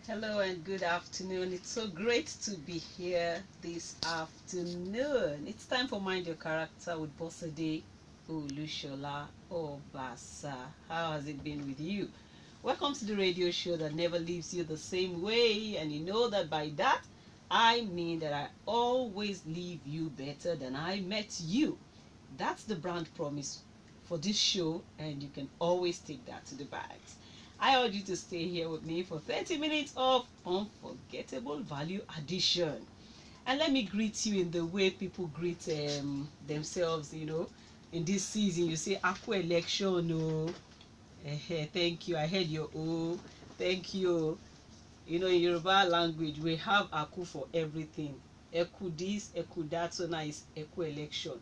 Hello and good afternoon. It's so great to be here this afternoon. It's time for Mind Your Character with Bosede, Olusola-Obasa. How has it been with you? Welcome to the radio show that never leaves you the same way, and you know that by that I mean that I always leave you better than I met you. That's the brand promise for this show, and you can always take that to the bags. I urge you to stay here with me for 30 minutes of unforgettable value addition. And let me greet you in the way people greet themselves, in this season. You say, Aqua election, oh. Thank you. I heard your oh. Thank you. In Yoruba language, we have Aku for everything. Eku this, Eku that, so nice, Eku election.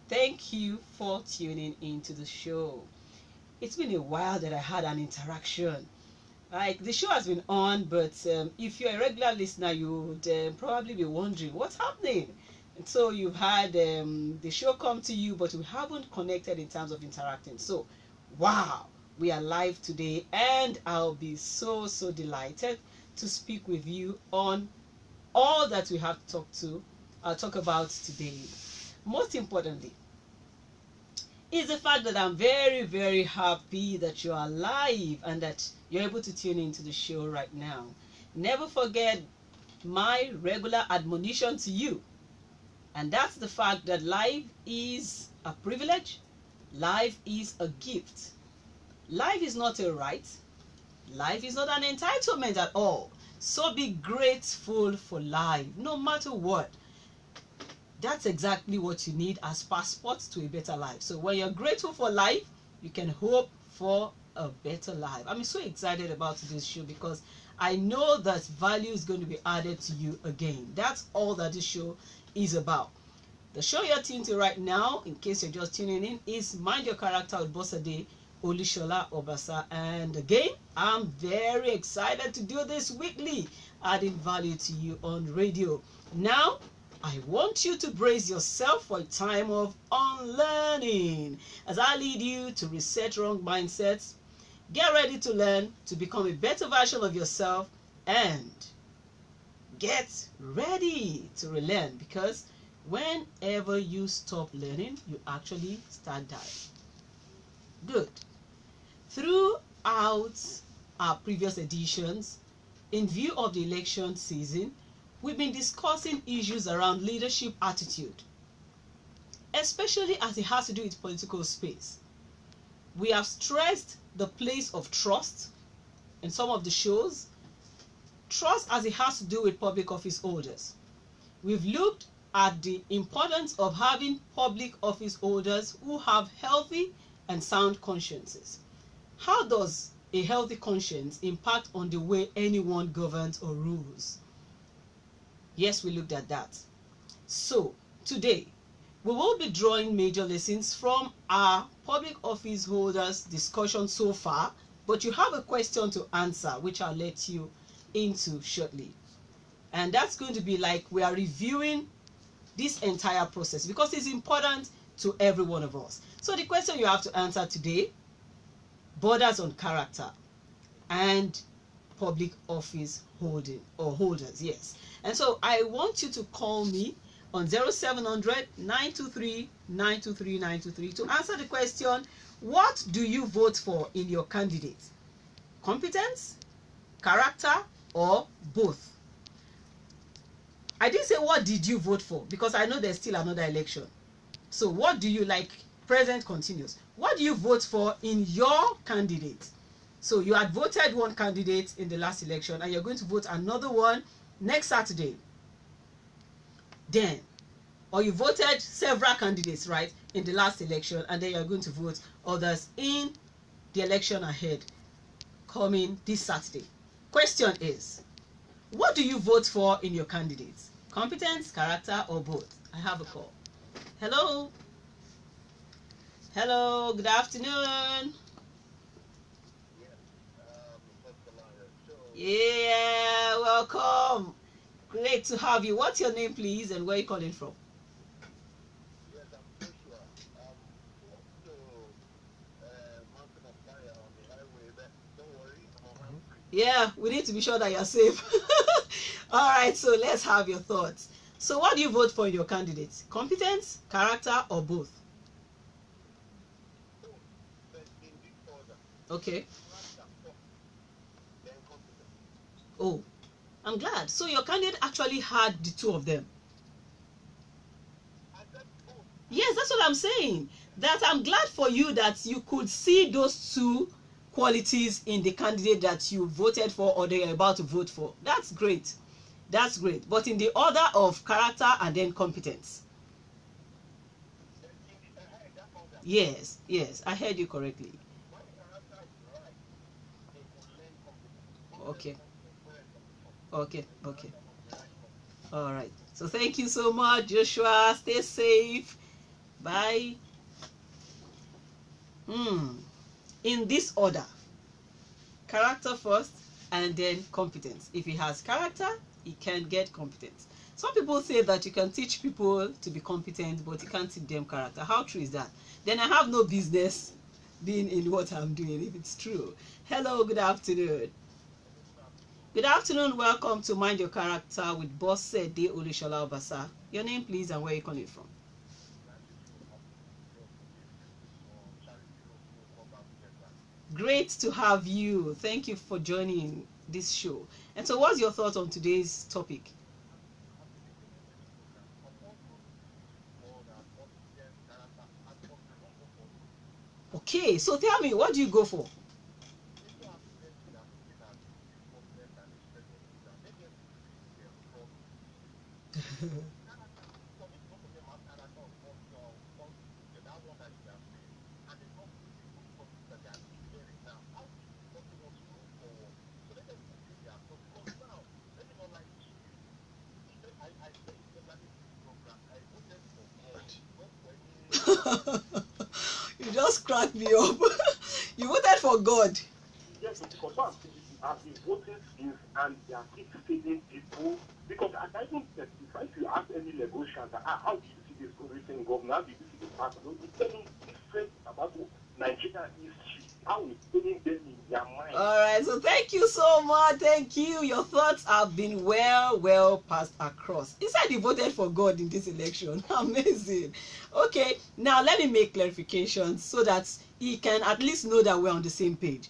Thank you for tuning into the show. It's been a while that I had an interaction. Like, the show has been on, but if you're a regular listener, you would probably be wondering what's happening. And so you've had the show come to you, but we haven't connected in terms of interacting. So, wow, we are live today, and I'll be so delighted to speak with you on all that we have to talk about today. Most importantly, is the fact that I'm very happy that you're alive and that you're able to tune into the show right now. Never forget my regular admonition to you, and that's the fact that life is a privilege. Life is a gift. Life is not a right. Life is not an entitlement at all. So be grateful for life, no matter what. That's exactly what you need as passports to a better life. So when you're grateful for life, you can hope for a better life. I'm so excited about this show because I know that value is going to be added to you again. That's all that this show is about. The show you're tuned to right now, in case you're just tuning in, is Mind Your Character with Bosede, Olusola-Obasa. And again, I'm very excited to do this weekly, adding value to you on radio. Now, I want you to brace yourself for a time of unlearning as I lead you to reset wrong mindsets, get ready to learn to become a better version of yourself, and get ready to relearn, because whenever you stop learning, you actually start dying. Good. Throughout our previous editions, in view of the election season, we've been discussing issues around leadership attitude, especially as it has to do with political space. We have stressed the place of trust in some of the shows, trust as it has to do with public office holders. We've looked at the importance of having public office holders who have healthy and sound consciences. How does a healthy conscience impact on the way anyone governs or rules? Yes, we looked at that. So, today, we will be drawing major lessons from our public office holders' discussion so far, but you have a question to answer, which I'll let you into shortly. And that's going to be like we are reviewing this entire process because it's important to every one of us. So the question you have to answer today borders on character and public office holders, yes. And so I want you to call me on 0700 923 923 923 to answer the question, what do you vote for in your candidate? Competence, character, or both? I didn't say what did you vote for because I know there's still another election. So what do you like? Present continuous. What do you vote for in your candidate? So you had voted one candidate in the last election and you're going to vote another one next Saturday. Then, or you voted several candidates, right, in the last election, and then you're going to vote others in the election ahead coming this Saturday. Question is, what do you vote for in your candidates? Competence, character, or both? I have a call. Hello? Hello, good afternoon. Yeah, welcome. Great to have you. What's your name, please, and where are you calling from? Yes, I'm Joshua. I'm to Mountain of Fire on the highway. But don't worry, I'm on hands free. Yeah, we need to be sure that you're safe. All right, so let's have your thoughts. So what do you vote for in your candidates? Competence, character, or both? So, but in this order, Okay. character first, then competence. Oh, I'm glad. So your candidate actually had the two of them. I said both. Yes, that's what I'm saying. That I'm glad for you that you could see those two qualities in the candidate that you voted for or they are about to vote for. That's great. That's great. But in the order of character and then competence. Then in the head, that order, Yes, yes, I heard you correctly. when character is right, they will learn competence. Okay, Competence comes where from the top. okay, Then okay. character must be right first. All right. So thank you so much, Joshua. Stay safe. Bye. In this order, character first and then competence. If he has character, he can get competence. Some people say that you can teach people to be competent, but you can't teach them character. How true is that? Then I have no business being in what I'm doing if it's true. Hello, good afternoon. Hello, good afternoon. Good afternoon. Welcome to Mind Your Character with Bosede Olusola-Obasa. Your name, please, and where you calling from? Yeah, this show happens to be very beautiful. Charity Road, no cover together. Great to have you. Thank you for joining this show. And so, what's your thought on today's topic? I've been listening to many programs. Of all those order, competence, character, I don't go for both. Okay, so tell me, what do you go for? People are presently are looking at this government and this present leader. Let them fix their problem. Character, for me, both of them have character of conflict. That one that you are saying, and the conflict is good conflict that they are declaring now. How is it helping us to move forward? So let them fulfill their problem. Because now, let me not lie to you. I say it regularly in this program. I voted for God. Not for any. You just cracked me up. You voted for God. Yes, because what I'm saying is I've been voting since and they are keep feeding people because I even testify if you ask any Lagosian that how do you see this recent government, how do you see the past? They'll be telling different about Nigeria history, how it's telling them in their mind. All right, so thank you so much. Thank you. Your thoughts have been well passed across. He said he voted for God in this election. Amazing. Okay, now let me make clarifications so that he can at least know that we're on the same page.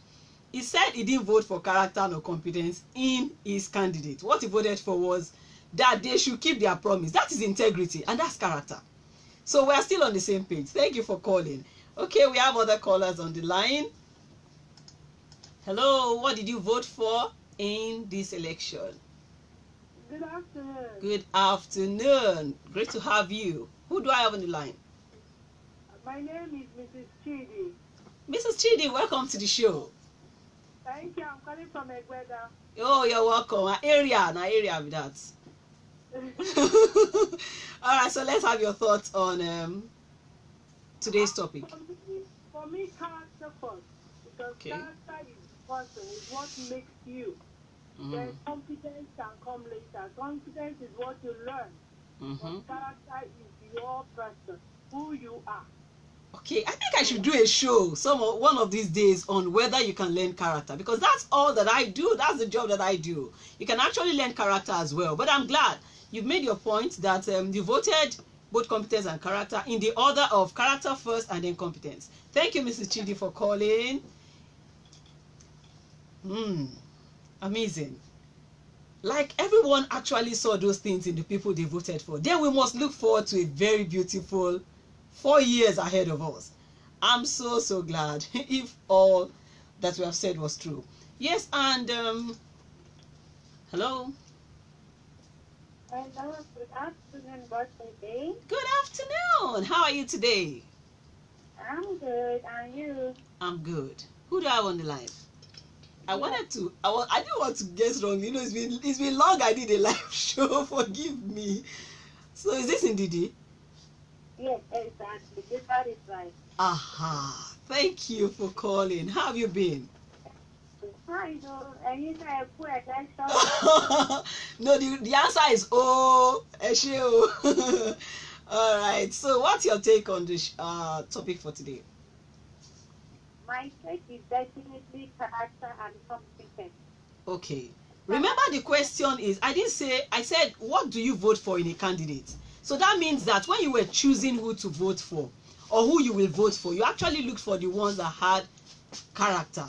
He said he didn't vote for character nor competence in his candidate. What he voted for was that they should keep their promise. That is integrity and that's character. So we're still on the same page. Thank you for calling. Okay, we have other callers on the line. Hello, what did you vote for in this election? Good afternoon. Good afternoon. Great to have you. Who do I have on the line? My name is Mrs. Chidi. Mrs. Chidi, welcome to the show. Thank you. I'm calling from Egweda. Oh, you're welcome. An area with that. All right, so let's have your thoughts on today's topic. For me, character first. Because Okay. character is person, is what makes you. Then competence can come later. Competence is what you learn. But character is your person, who you are. Okay, I think I should do a show one of these days on whether you can learn character because that's all that I do. That's the job that I do. You can actually learn character as well. But I'm glad you've made your point that you voted both competence and character in the order of character first and then competence. Thank you, Mrs. Chidi, for calling. Amazing. Like everyone actually saw those things in the people they voted for. Then we must look forward to a very beautiful 4 years ahead of us. I'm so glad if all that we have said was true. Yes, and hello. Hello, good afternoon, Bosede. Good afternoon. How are you today? I'm good, and you? I'm good. Who do I have on the line? I didn't want to guess wrong. You know, it's been long I did a live show. Forgive me. So is this Ndidi? Yes, exactly. That is right. Aha. Thank you for calling. How have you been? Hi, and you say No, the answer is Eshe. All right. So what's your take on this topic for today? My take is definitely character and competence. Okay. Remember the question is, I said, what do you vote for in a candidate? So that means that when you were choosing who to vote for or who you will vote for, you actually looked for the ones that had character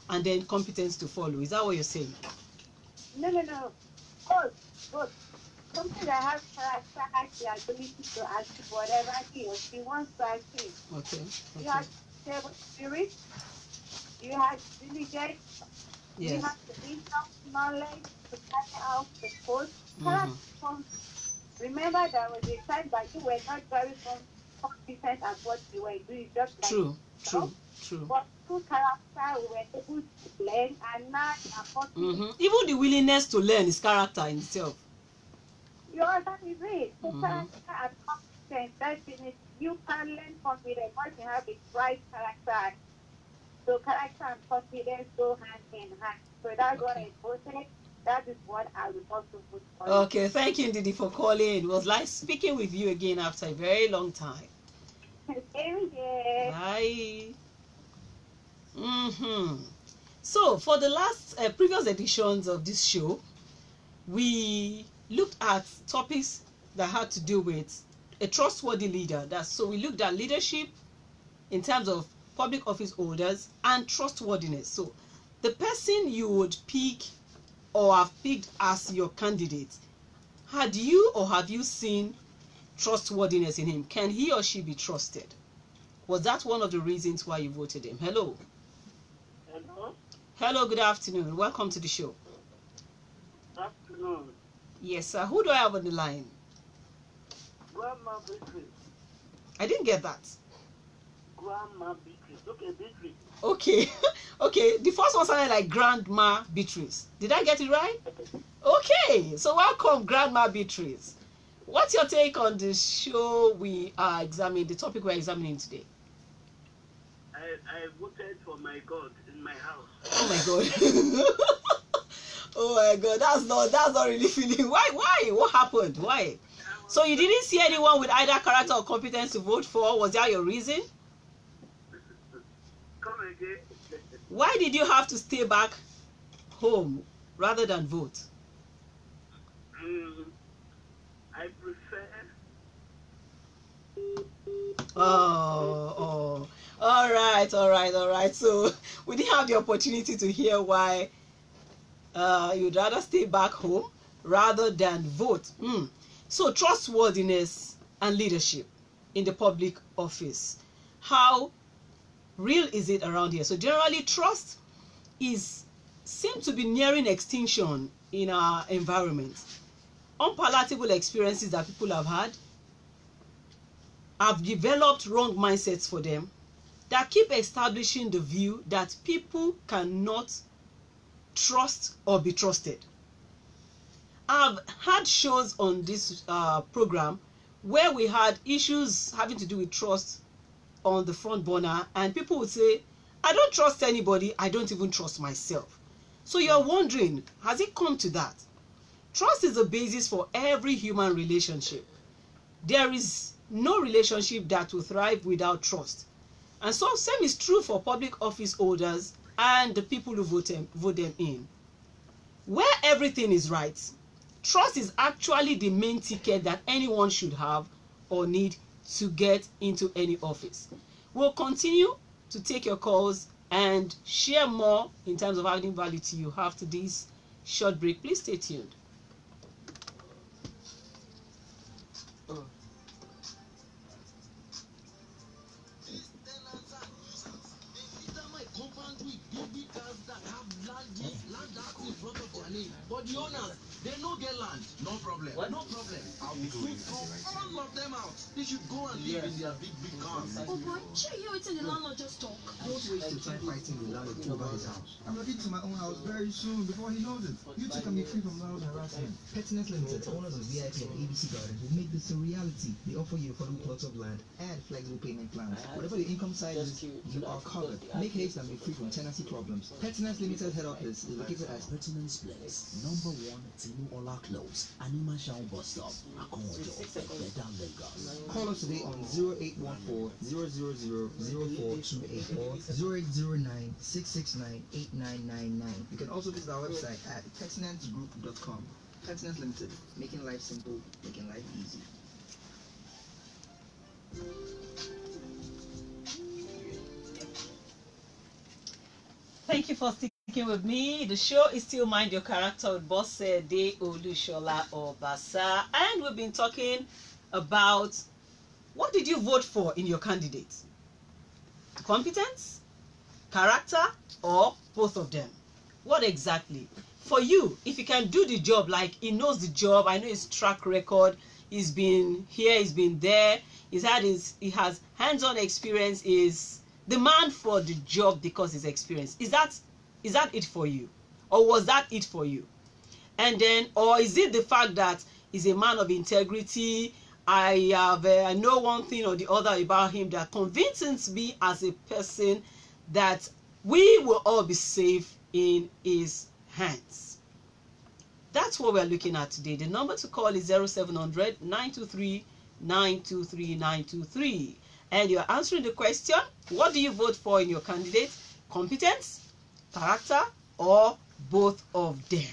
and then competence to follow. Is that what you're saying? No. Both. Something that has character has the ability to achieve whatever he or she wants to achieve. Okay. You have stable spirit, you have diligence, you have the enough knowledge to carry out the post. Remember, there was a time that you were not very competent at what you were doing, just like True. But through character, we were able to learn, and now you are competent. Even the willingness to learn is character in itself. That is it. So character and competence, definitely. You can learn confidence once you have a bright character. So character and confidence go hand in hand. So that's what I voted. That is what I would also vote for. Okay, thank you, Ndidi, for calling. It was like speaking with you again after a very long time. Bye. So, for the last previous editions of this show, we looked at topics that had to do with a trustworthy leader. So we looked at leadership in terms of public office holders and trustworthiness. So the person you would pick or have picked as your candidate, have you seen trustworthiness in him? Can he or she be trusted? Was that one of the reasons why you voted him? Hello. Hello, good afternoon. Welcome to the show. Afternoon. Yes, sir. Who do I have on the line? Grandma Beatrice. I didn't get that. Grandma Beatrice. Okay, Beatrice. Okay. Okay, the first one sounded like Grandma Beatrice. Did I get it right? Okay, so welcome, Grandma Beatrice. What's your take on the show we are examining, the topic we're examining today? I voted for my God in my house. Oh my God. Oh my God, that's not really feeling. Why? What happened? Why? So you didn't see anyone with either character or competence to vote for? Was that your reason? Come again. Why did you have to stay back home rather than vote? I prefer. Oh. All right. So we didn't have the opportunity to hear why you'd rather stay back home rather than vote. So trustworthiness and leadership in the public office. How real is it around here? So generally, trust seems to be nearing extinction in our environment. Unpalatable experiences that people have developed wrong mindsets for them that keep establishing the view that people cannot trust or be trusted. I've had shows on this program where we had issues having to do with trust on the front burner, and people would say, I don't trust anybody, I don't even trust myself. So you're wondering, has it come to that? Trust is the basis for every human relationship. There is no relationship that will thrive without trust. And so same is true for public office holders and the people who vote them in. Where everything is right, trust is actually the main ticket that anyone should have or need to get into any office. We'll continue to take your calls and share more in terms of adding value to you after this short break. Please stay tuned. But the owners, they no get land. No problem. What? No problem. I will throw all of them out. They should go and live in their big cars. Oh boy, sure you hear it in the landlord just talk. Don't waste your time fighting with landlord over his house. I'm ready to my own house very soon before he knows it. You two can be free from landlord harassment. Competence Limited, owners of VIP and ABC Gardens, will make this a reality. They offer you affordable plots of land and flexible payment plans. Whatever your income size is, you are covered. Make haste and be free from tenancy problems. Competence Limited head office is located at Competence Place, #1 Tinu Ola Close, Anima Shaun Bus Stop, Akonwojo, Better Lagos. Call us today on 0814-000-0428 or 0809-669-8999. You can also visit our website at pertinentegroup.com. Pertinence Limited, making life simple, making life easy. Thank you for sticking with me. The show is still Mind Your Character with Bosede Olusola-Obasa, and we've been talking about what did you vote for in your candidate? Competence, character, or both of them? What exactly? For you, if he can do the job, like he knows the job, I know his track record, he's been here, he's been there, he has hands-on experience, is the man for the job because his experience. Is that it for you? Or was that it for you? And then, or is it the fact that he's a man of integrity? I know one thing or the other about him that convinces me as a person that we will all be safe in his hands. That's what we're looking at today. The number to call is 0700 923 923 923. And you're answering the question, what do you vote for in your candidate? Competence, character, or both of them?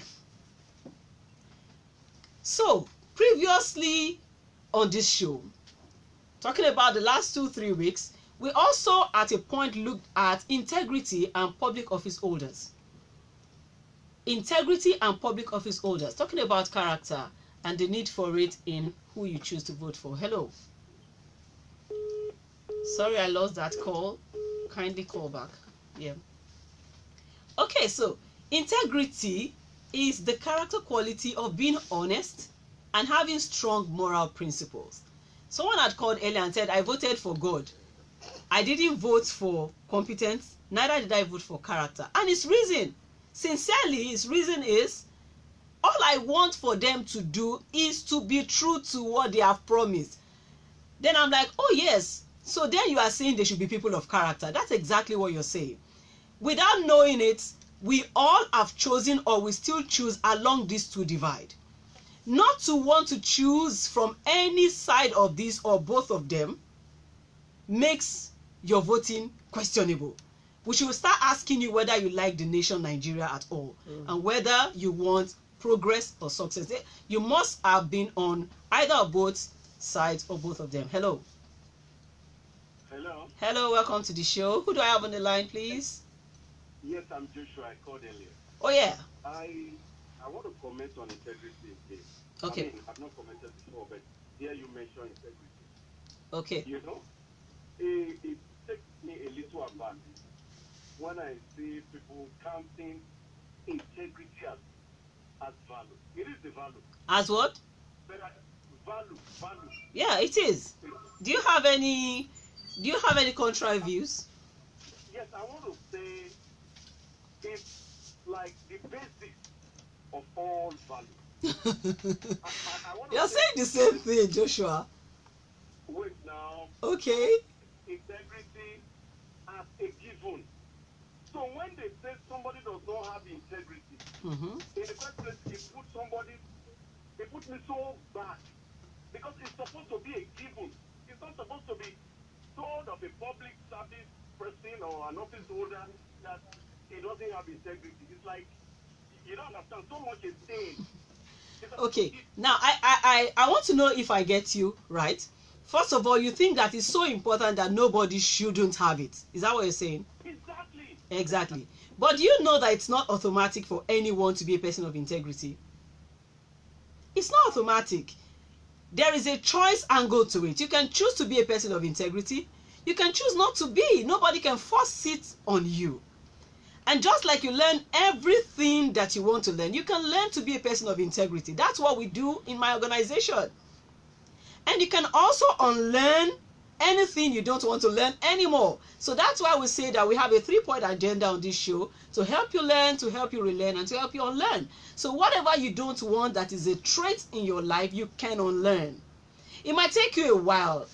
So, previously on this show, talking about the last 2-3 weeks, we also at a point looked at integrity and public office holders. Integrity and public office holders, talking about character and the need for it in who you choose to vote for. Hello. Sorry, I lost that call. Kindly call back. Yeah. Okay, so integrity is the character quality of being honest and having strong moral principles. Someone had called earlier and said, I voted for God. I didn't vote for competence, neither did I vote for character. And his reason, sincerely, his reason is, all I want for them to do is to be true to what they have promised. Then I'm like, oh yes, so then you are saying they should be people of character. That's exactly what you're saying. Without knowing it, we all have chosen, or we still choose along these two divide. Not to want to choose from any side of this or both of them makes your voting questionable. We should start asking you whether you like the nation Nigeria at all, and whether you want progress or success. You must have been on either of both sides or both of them. Hello. Hello. Hello, welcome to the show. Who do I have on the line, please? Yes, I'm Joshua. I called earlier. Oh yeah. I want to comment on integrity again. Okay. I mean, I've not commented before, but here you mentioned integrity. Okay. You know, it takes me a little aback when I see people counting integrity as value. It is the value. As what? But value. Yeah, it is. Do you have any contrary views? Yes, I want to say it's like the basis of all value. You're saying the same thing, Joshua. Wait now. Okay. Integrity as a given. So when they say somebody does not have integrity, in the first place, it puts me so back. Because it's supposed to be a given. It's not supposed to be told of a public service person or an office holder that he doesn't have integrity. It's like, you don't understand, so much is saying. Okay, now I want to know if I get you right. First of all, you think that it's so important that nobody shouldn't have it. Is that what you're saying? Exactly. Exactly. But do you know that it's not automatic for anyone to be a person of integrity? It's not automatic. There is a choice angle to it. You can choose to be a person of integrity. You can choose not to be. Nobody can force it on you. And just like you learn everything that you want to learn, you can learn to be a person of integrity. That's what we do in my organization. And you can also unlearn anything you don't want to learn anymore. So that's why we say that we have a 3-point agenda on this show to help you learn, to help you relearn, and to help you unlearn. So whatever you don't want that is a trait in your life, you can unlearn. It might take you a while.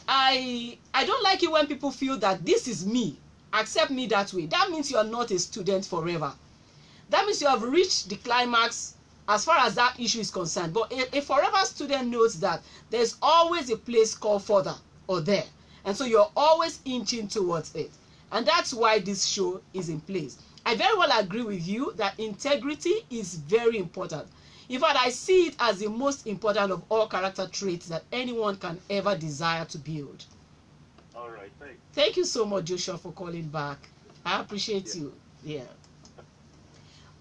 I don't like it when people feel that this is me, accept me that way. That means you are not a student forever. that means you have reached the climax as far as that issue is concerned. But a forever student knows that there's always a place called further or there, and so you're always inching towards it, and that's why this show is in place. I very well agree with you that integrity is very important. In fact, I see it as the most important of all character traits that anyone can ever desire to build. All right, thanks. Thank you so much, Joshua, for calling back. I appreciate you. Yeah.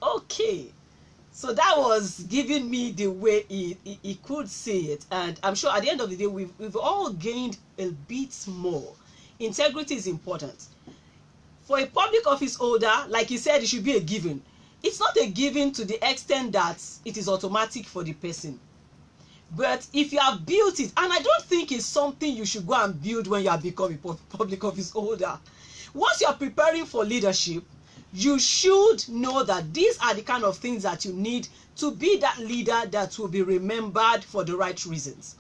Okay. So that was giving me the way he could say it. And I'm sure at the end of the day, we've all gained a bit more. Integrity is important. For a public office holder, like he said, it should be a given. It's not a given to the extent that it is automatic for the person. But if you have built it, and I don't think it's something you should go and build when you have become a public office holder. Once you are preparing for leadership, you should know that these are the kind of things that you need to be that leader that will be remembered for the right reasons.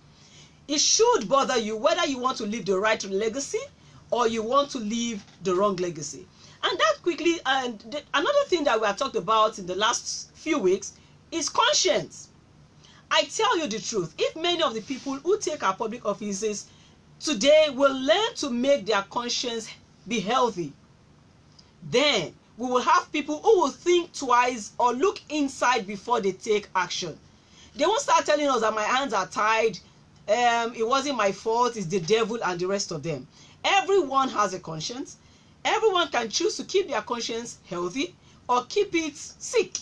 It should bother you whether you want to leave the right legacy or you want to leave the wrong legacy. And that quickly, and another thing that we have talked about in the last few weeks is conscience. I tell you the truth, if many of the people who take our public offices today will learn to make their conscience be healthy, then we will have people who will think twice or look inside before they take action. They won't start telling us that my hands are tied, it wasn't my fault, it's the devil and the rest of them. Everyone has a conscience. Everyone can choose to keep their conscience healthy or keep it sick.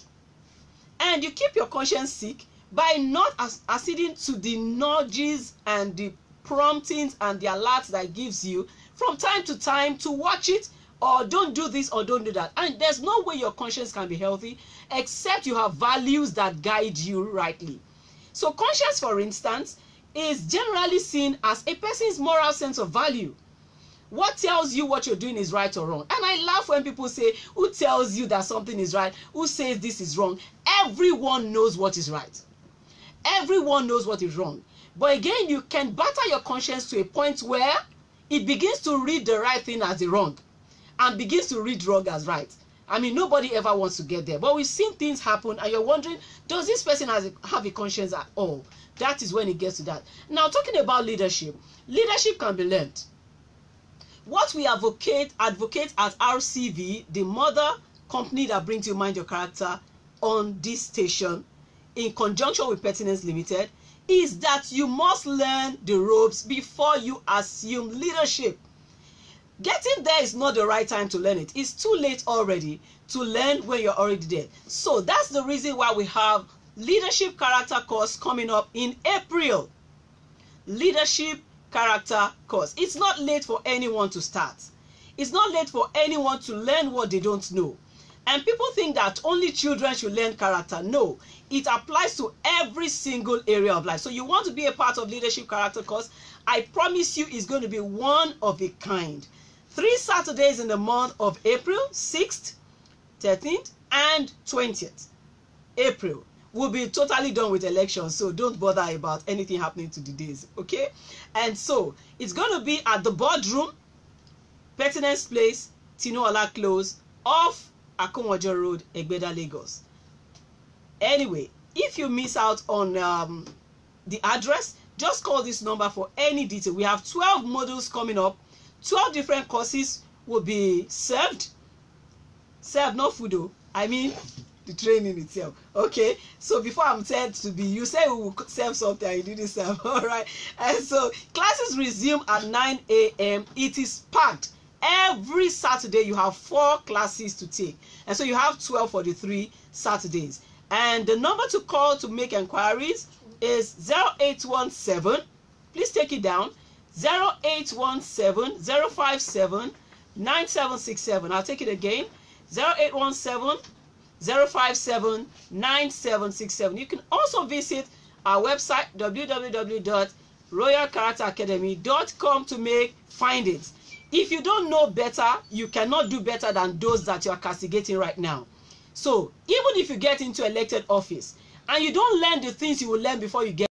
And you keep your conscience sick by not acceding to the nudges and the promptings and the alerts that it gives you from time to time to watch it, or don't do this or don't do that. And there's no way your conscience can be healthy except you have values that guide you rightly. So conscience, for instance, is generally seen as a person's moral sense of value. What tells you what you're doing is right or wrong? And I laugh when people say, who tells you that something is right? Who says this is wrong? Everyone knows what is right. Everyone knows what is wrong. But again, you can batter your conscience to a point where it begins to read the right thing as the wrong and begins to read wrong as right. I mean, nobody ever wants to get there. But we've seen things happen and you're wondering, does this person have a conscience at all? That is when it gets to that. Now, talking about leadership, leadership can be learned. What we advocate at RCV, the mother company that brings you Mind Your Character on this station, in conjunction with Competence Limited, is that you must learn the ropes before you assume leadership. Getting there is not the right time to learn it. It's too late already to learn when you're already there. So that's the reason why we have Leadership Character course coming up in April. Leadership Character course. It's not late for anyone to start. It's not late for anyone to learn what they don't know. And people think that only children should learn character. No, it applies to every single area of life. So you want to be a part of Leadership Character course, I promise you it's going to be one of a kind. 3 Saturdays in the month of April, 6th, 13th, and 20th. April. We'll be totally done with elections, so don't bother about anything happening to the days, okay? And so, it's going to be at the boardroom, Pertinence Place, Tinoala Close, off Akonwajo Road, Egbeda, Lagos. Anyway, if you miss out on the address, just call this number for any detail. We have 12 modules coming up. 12 different courses will be served. Served, not food though. I mean, the training itself. Okay, so before I'm said to be, you say we will serve something and you didn't serve. All right, and so classes resume at 9 a.m. It is packed. Every Saturday you have 4 classes to take, and so you have 12 for the 3 Saturdays. And the number to call to make inquiries is 0817. Please take it down. 0817 057 9767. I'll take it again. 0817 057 9767. You can also visit our website www.royalcharacteracademy.com to make findings. If you don't know better, you cannot do better than those that you are castigating right now. So even if you get into elected office and you don't learn the things you will learn before you get